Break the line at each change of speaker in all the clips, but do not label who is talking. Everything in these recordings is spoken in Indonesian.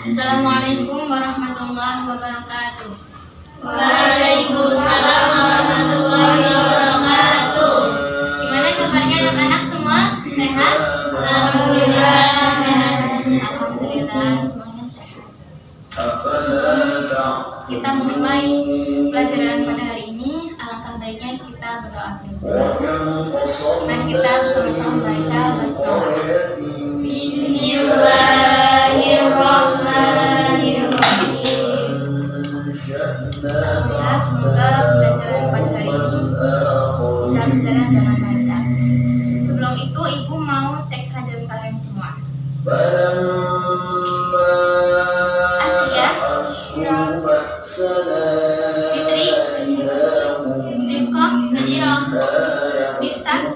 Assalamualaikum warahmatullahi wabarakatuh.
Waalaikumsalam warahmatullahi wabarakatuh.
Gimana kabarnya anak-anak semua? Sehat?
Alhamdulillah sehat.
Alhamdulillah semuanya sehat. Kita mulai pelajaran pada hari ini. Alangkah baiknya kita berdoa dulu. Mari kita bersama-sama baca basmalah.
Bismillahirrahmanirrahim.
Alhamdulillah, semoga pelajaran pada hari ini bisa berjalan dengan lancar. Sebelum itu, Ibu mau cek kehadiran kalian semua. Asia, Fitri, Rifko, Nadira, Dista,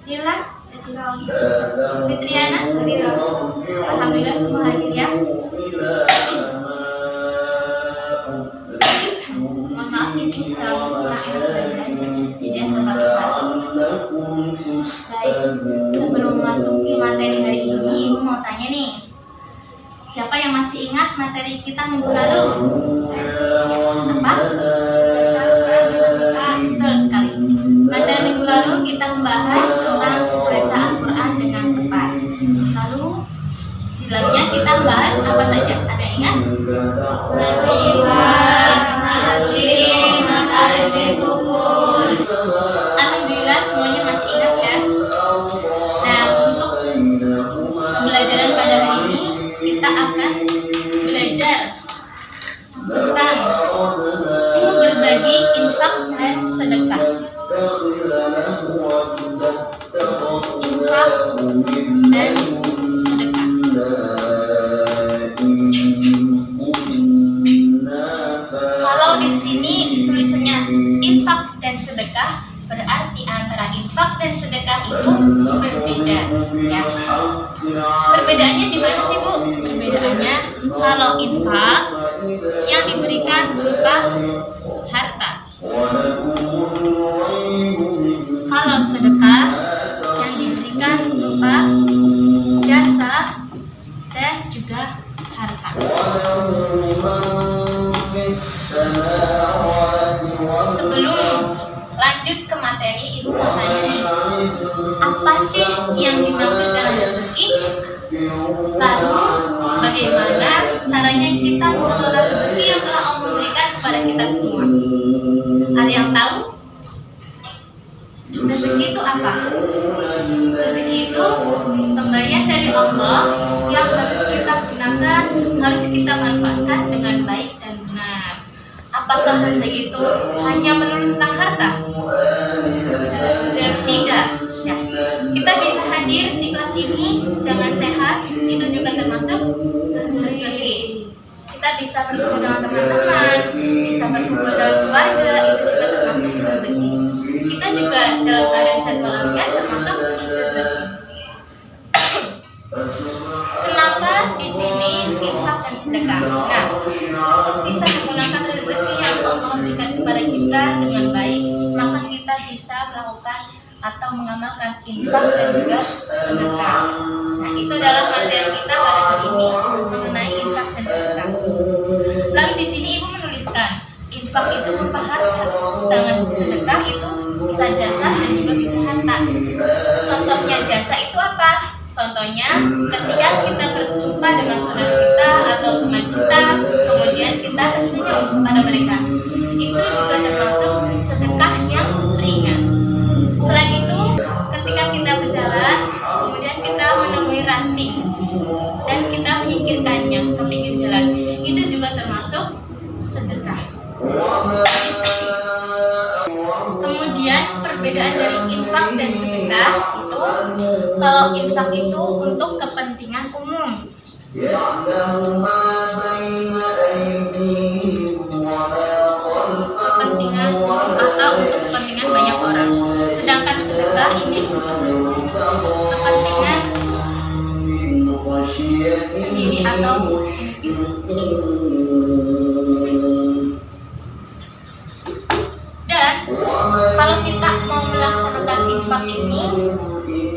Dila, Fitriana, alhamdulillah semua hadir ya. Mohon maaf Ibu sedang menggunakan badan tidak tepat waktu. Baik, sebelum memasuki materi hari ini, Ibu mau tanya nih, siapa yang masih ingat materi kita minggu lalu? Apa? Baca Al-Quran dengan tepat. Betul sekali. Materi minggu lalu kita membahas tentang baca Al-Quran dengan tepat. Lalu di dalamnya kita membahas apa saja? Ada yang ingat? Alhamdulillah semuanya masih ingat ya. Nah, untuk pembelajaran pada hari ini kita akan belajar tentang berbagi infak dan sedekah. Infak dan sedekah. Kalau di sini tulisannya infak dan sedekah, berarti antara infak dan sedekah itu berbeda, ya. Perbedaannya di mana sih, Bu? Perbedaannya kalau infak yang diberikan berupa harta. Kalau sedekah yang diberikan berupa jasa dan juga harta. Sebelum lanjut ke materi, Ibu mau tanya nih, apa sih yang dimaksud dengan rezeki? Lalu bagaimana caranya kita mengelola rezeki yang telah Allah berikan kepada kita semua? Ada yang tahu? Rezeki itu apa? Rezeki itu pemberian dari Allah yang harus kita gunakan, harus kita manfaatkan dengan baik dan benar. Apakah rezeki itu hanya melulu tentang harta? Tidak. Ya. Kita bisa hadir di kelas ini dengan sehat, itu juga termasuk rezeki. Kita bisa berkumpul dengan teman-teman, bisa berkumpul dengan keluarga, itu juga termasuk rezeki. Kita juga dalam keadaan sehat walafiat termasuk rezeki. Kenapa di sini infak dan sedekah? Nah, untuk bisa menggunakan rezeki yang Allah berikan kepada kita dengan baik, maka kita bisa melakukan atau mengamalkan infak dan juga sedekah. Nah, itu adalah materi kita pada hari ini mengenai infak dan sedekah. Lalu di sini Ibu menuliskan infak itu berupa harta, sedangkan sedekah itu bisa jasa dan juga bisa harta. Contohnya jasa itu apa? Contohnya ketika kita berjumpa dengan saudara kita atau teman kita, kemudian kita tersenyum kepada mereka, itu juga termasuk sedekah yang ringan. Selain itu, ketika kita berjalan, kemudian kita menemui ranting dan kita menyingkirkannya ke pinggir jalan, itu juga termasuk sedekah. Kemudian perbedaan dari infak dan sedekah itu, kalau infak itu untuk kepentingan umum, kepentingan umum atau untuk kepentingan banyak orang. Sedangkan sedekah ini untuk kepentingan sendiri atau dan kalau kita mau melaksanakan infak ini,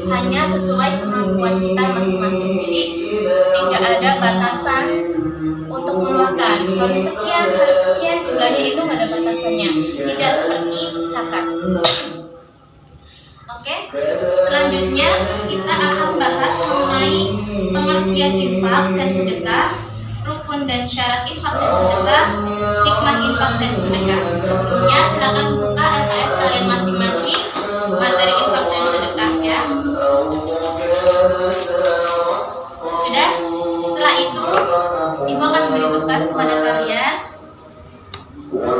hanya sesuai kemampuan kita masing-masing. Jadi tidak ada batasan untuk mengeluarkan harus sekian jumlahnya, itu nggak ada batasannya, tidak seperti zakat. Oke, selanjutnya kita akan bahas mengenai pengertian infak dan sedekah, rukun dan syarat infak dan sedekah, hikmah infak dan sedekah. Sebelumnya silakan buka LKS kalian masing-masing materi infak dan sedekah ya. Sudah? Setelah itu ibu akan memberi tugas kepada kalian.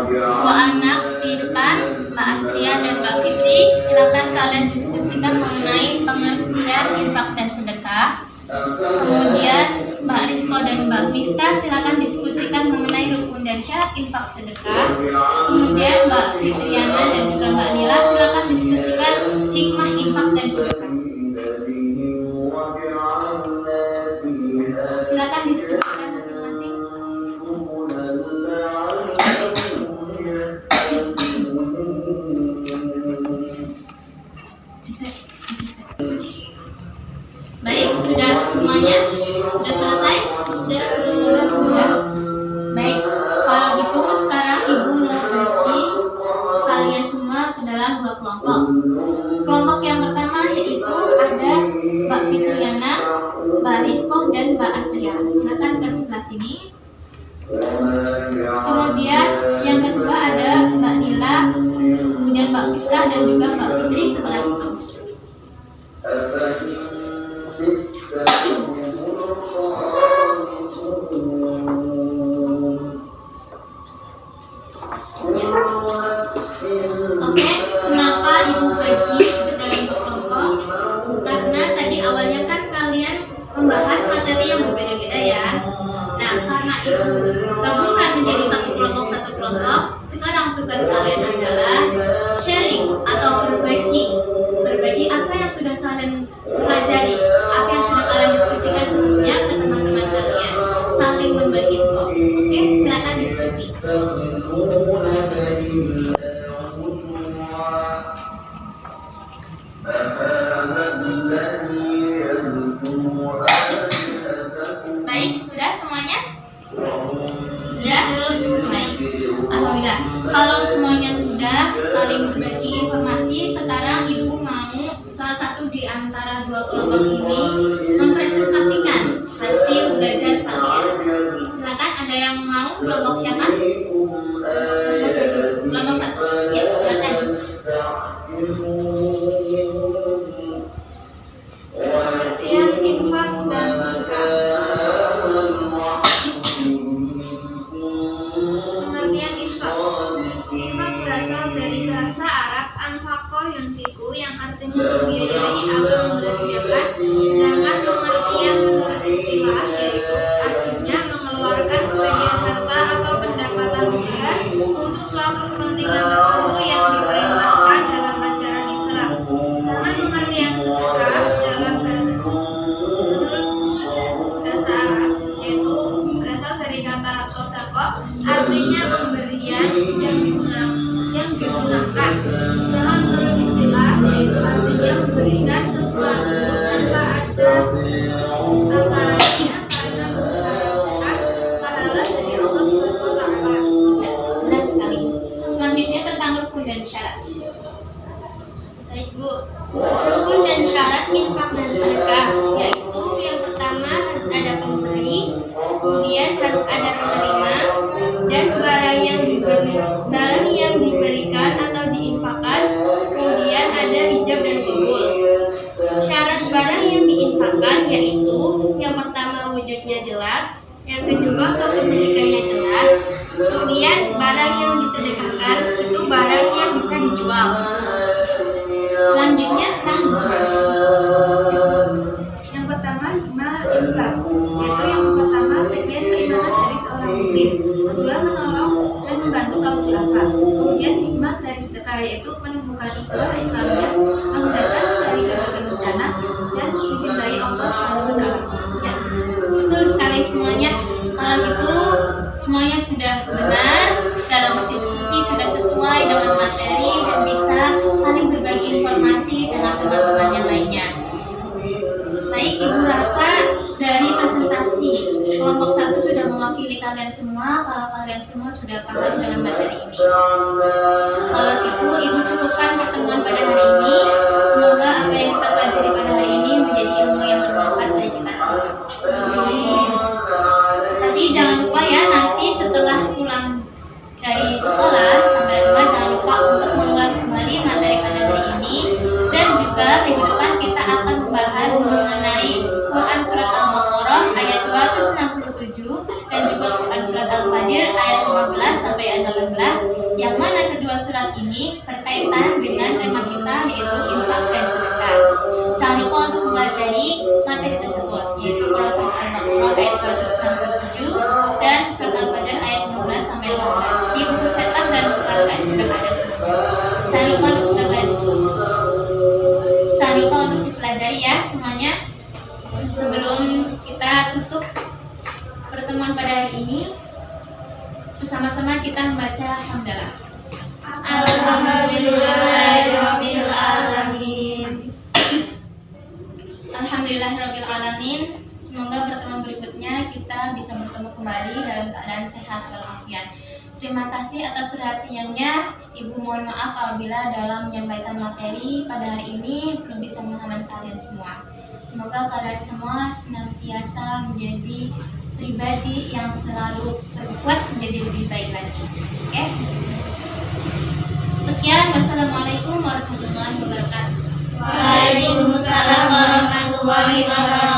Dua anak di depan, Mbak Astria dan Mbak Fitri, silakan kalian diskusikan mengenai pengertian infak dan sedekah. Kemudian Mbak Rifko dan Mbak Miftah silakan diskusikan mengenai rukun dan syarat infak sedekah. Kemudian Mbak Fitriana dan juga Mbak Nila silakan diskusikan hikmah infak dan sedekah. Silakan diskusikan masing-masing. Baik, sudah semuanya? Sudah selesai? Sudah. Baik, kalau gitu sekarang ibu membagi kalian semua ke dalam dua kelompok. Kelompok yang pertama yaitu ada Mbak Fitriana, Mbak Rifko dan Mbak Astria. Silakan ke sebelah sini. Kemudian yang kedua ada Mbak Nila, kemudian Mbak Miftah dan juga Mbak Fitri sebelah situ. Oke, kenapa ibu bagi ke dalam dua kelompok? Karena tadi awalnya kan kalian membahas materi yang berbeda-beda ya. Nah, karena ibu gabungkan menjadi satu kelompok, sekarang tugas kalian adalah sharing atau berbagi apa yang sudah kalian pelajari, apa yang sudah kalian diskusikan sebelumnya ke teman-teman kalian, saling memberi info. Oke, silakan diskusi. Baik, sudah semuanya? Sudah? Baik. Alhamdulillah. Kalau semuanya sudah saling berbagi informasi, sekarang ibu mau salah satu di antara dua kelompok ini mempresentasikan hasil belajar kalian. Silakan, ada yang mau? Kelompok siapa? Kelompok satu. Ya, silakan. Pengertian infak dan sedekah. Pengertian infak. Infak berasal dari bahasa Arab anfaqo yunfiqu yang artinya membiayai atau membelanjakan. Sedangkan pengertian menurut istilah yaitu artinya mengeluarkan sebagian harta atau pendapatan besar untuk suatu kepentingan tertentu yang diperintahkan dalam ajaran Islam. Sedangkan pengertian sedekah dalam bahasa Arab yaitu berasal dari kata sodaqah, artinya pemberian yang disunahkan. Sedangkan menurut istilah yaitu artinya memberikan sesuatu tanpa ada takarannya karena mengharapkan pahala dari Allah Subhanahu wa Ta'ala. Benar sekali. Selanjutnya tentang rukun dan syarat. Baik Bu, rukun dan syarat infak dan sedekah yaitu yang pertama harus ada pemberi, kemudian harus ada penerima, dan barang yang diberikan atau diinfakkan, kemudian ada ijab dan kabul. Syarat barang yang diinfakkan yaitu yang pertama wujudnya jelas, yang kedua kepemilikannya jelas, kemudian barang yang disedekahkan itu barang yang bisa dijual. Selanjutnya tentang yang pertama hikmah infak, yaitu yang pertama bagian keimanan dari seorang muslim, kedua menolong dan membantu kaum duafa, kemudian hikmah dari sedekah yaitu menumbuhkan ukhuwah Islamiyah, menghindarkan dari berbagai bencana dan dicintai Allah Subhanahu wa Ta'ala. Ya, betul sekali semuanya. Kalau gitu semuanya sudah benar dalam berdiskusi, sudah sesuai dengan materi dan bisa saling berbagi informasi dengan teman-teman yang paham dengan materi ini. Kalau itu Ibu cukupkan pertemuan pada hari ini. Semoga apa yang kita pelajari pada hari ini menjadi ilmu yang bermanfaat bagi kita semua. Tapi jangan lupa ya, nanti setelah pulang dari sekolah sampai rumah jangan lupa untuk mengulas kembali materi pada hari ini. Dan juga minggu depan kita akan membahas mengenai Quran Surat Al-Baqarah ayat 267 dan juga Quran Surat Al-Fajr ayat 15 sampai ayat 18, yang mana kedua surat ini berkaitan dengan tema kita yaitu infak dan sedekah. Jangan lupa untuk mempelajari materi tersebut, yaitu Quran Surat Al-Baqarah ayat 267 dan Surat Al-Fajr ayat 15 sampai 18. Di buku cetak dan buku LKS sudah ada semua. Jangan lupa untuk dipelajari ya semuanya. Sebelum kita tutup pertemuan pada hari ini, bersama-sama kita membaca hamdalah.
Alhamdulillahirabbil alamin.
Alhamdulillahirabbil alamin. Semoga pertemuan berikutnya kita bisa bertemu kembali dalam keadaan sehat walafiat. Terima kasih atas perhatiannya. Ibu mohon maaf apabila dalam menyampaikan materi pada hari ini belum bisa memahami kalian semua. Semoga kalian semua senantiasa menjadi pribadi yang selalu berbuat menjadi lebih baik lagi. Oke? Sekian, wassalamualaikum warahmatullahi wabarakatuh.
Waalaikumsalam warahmatullahi wabarakatuh.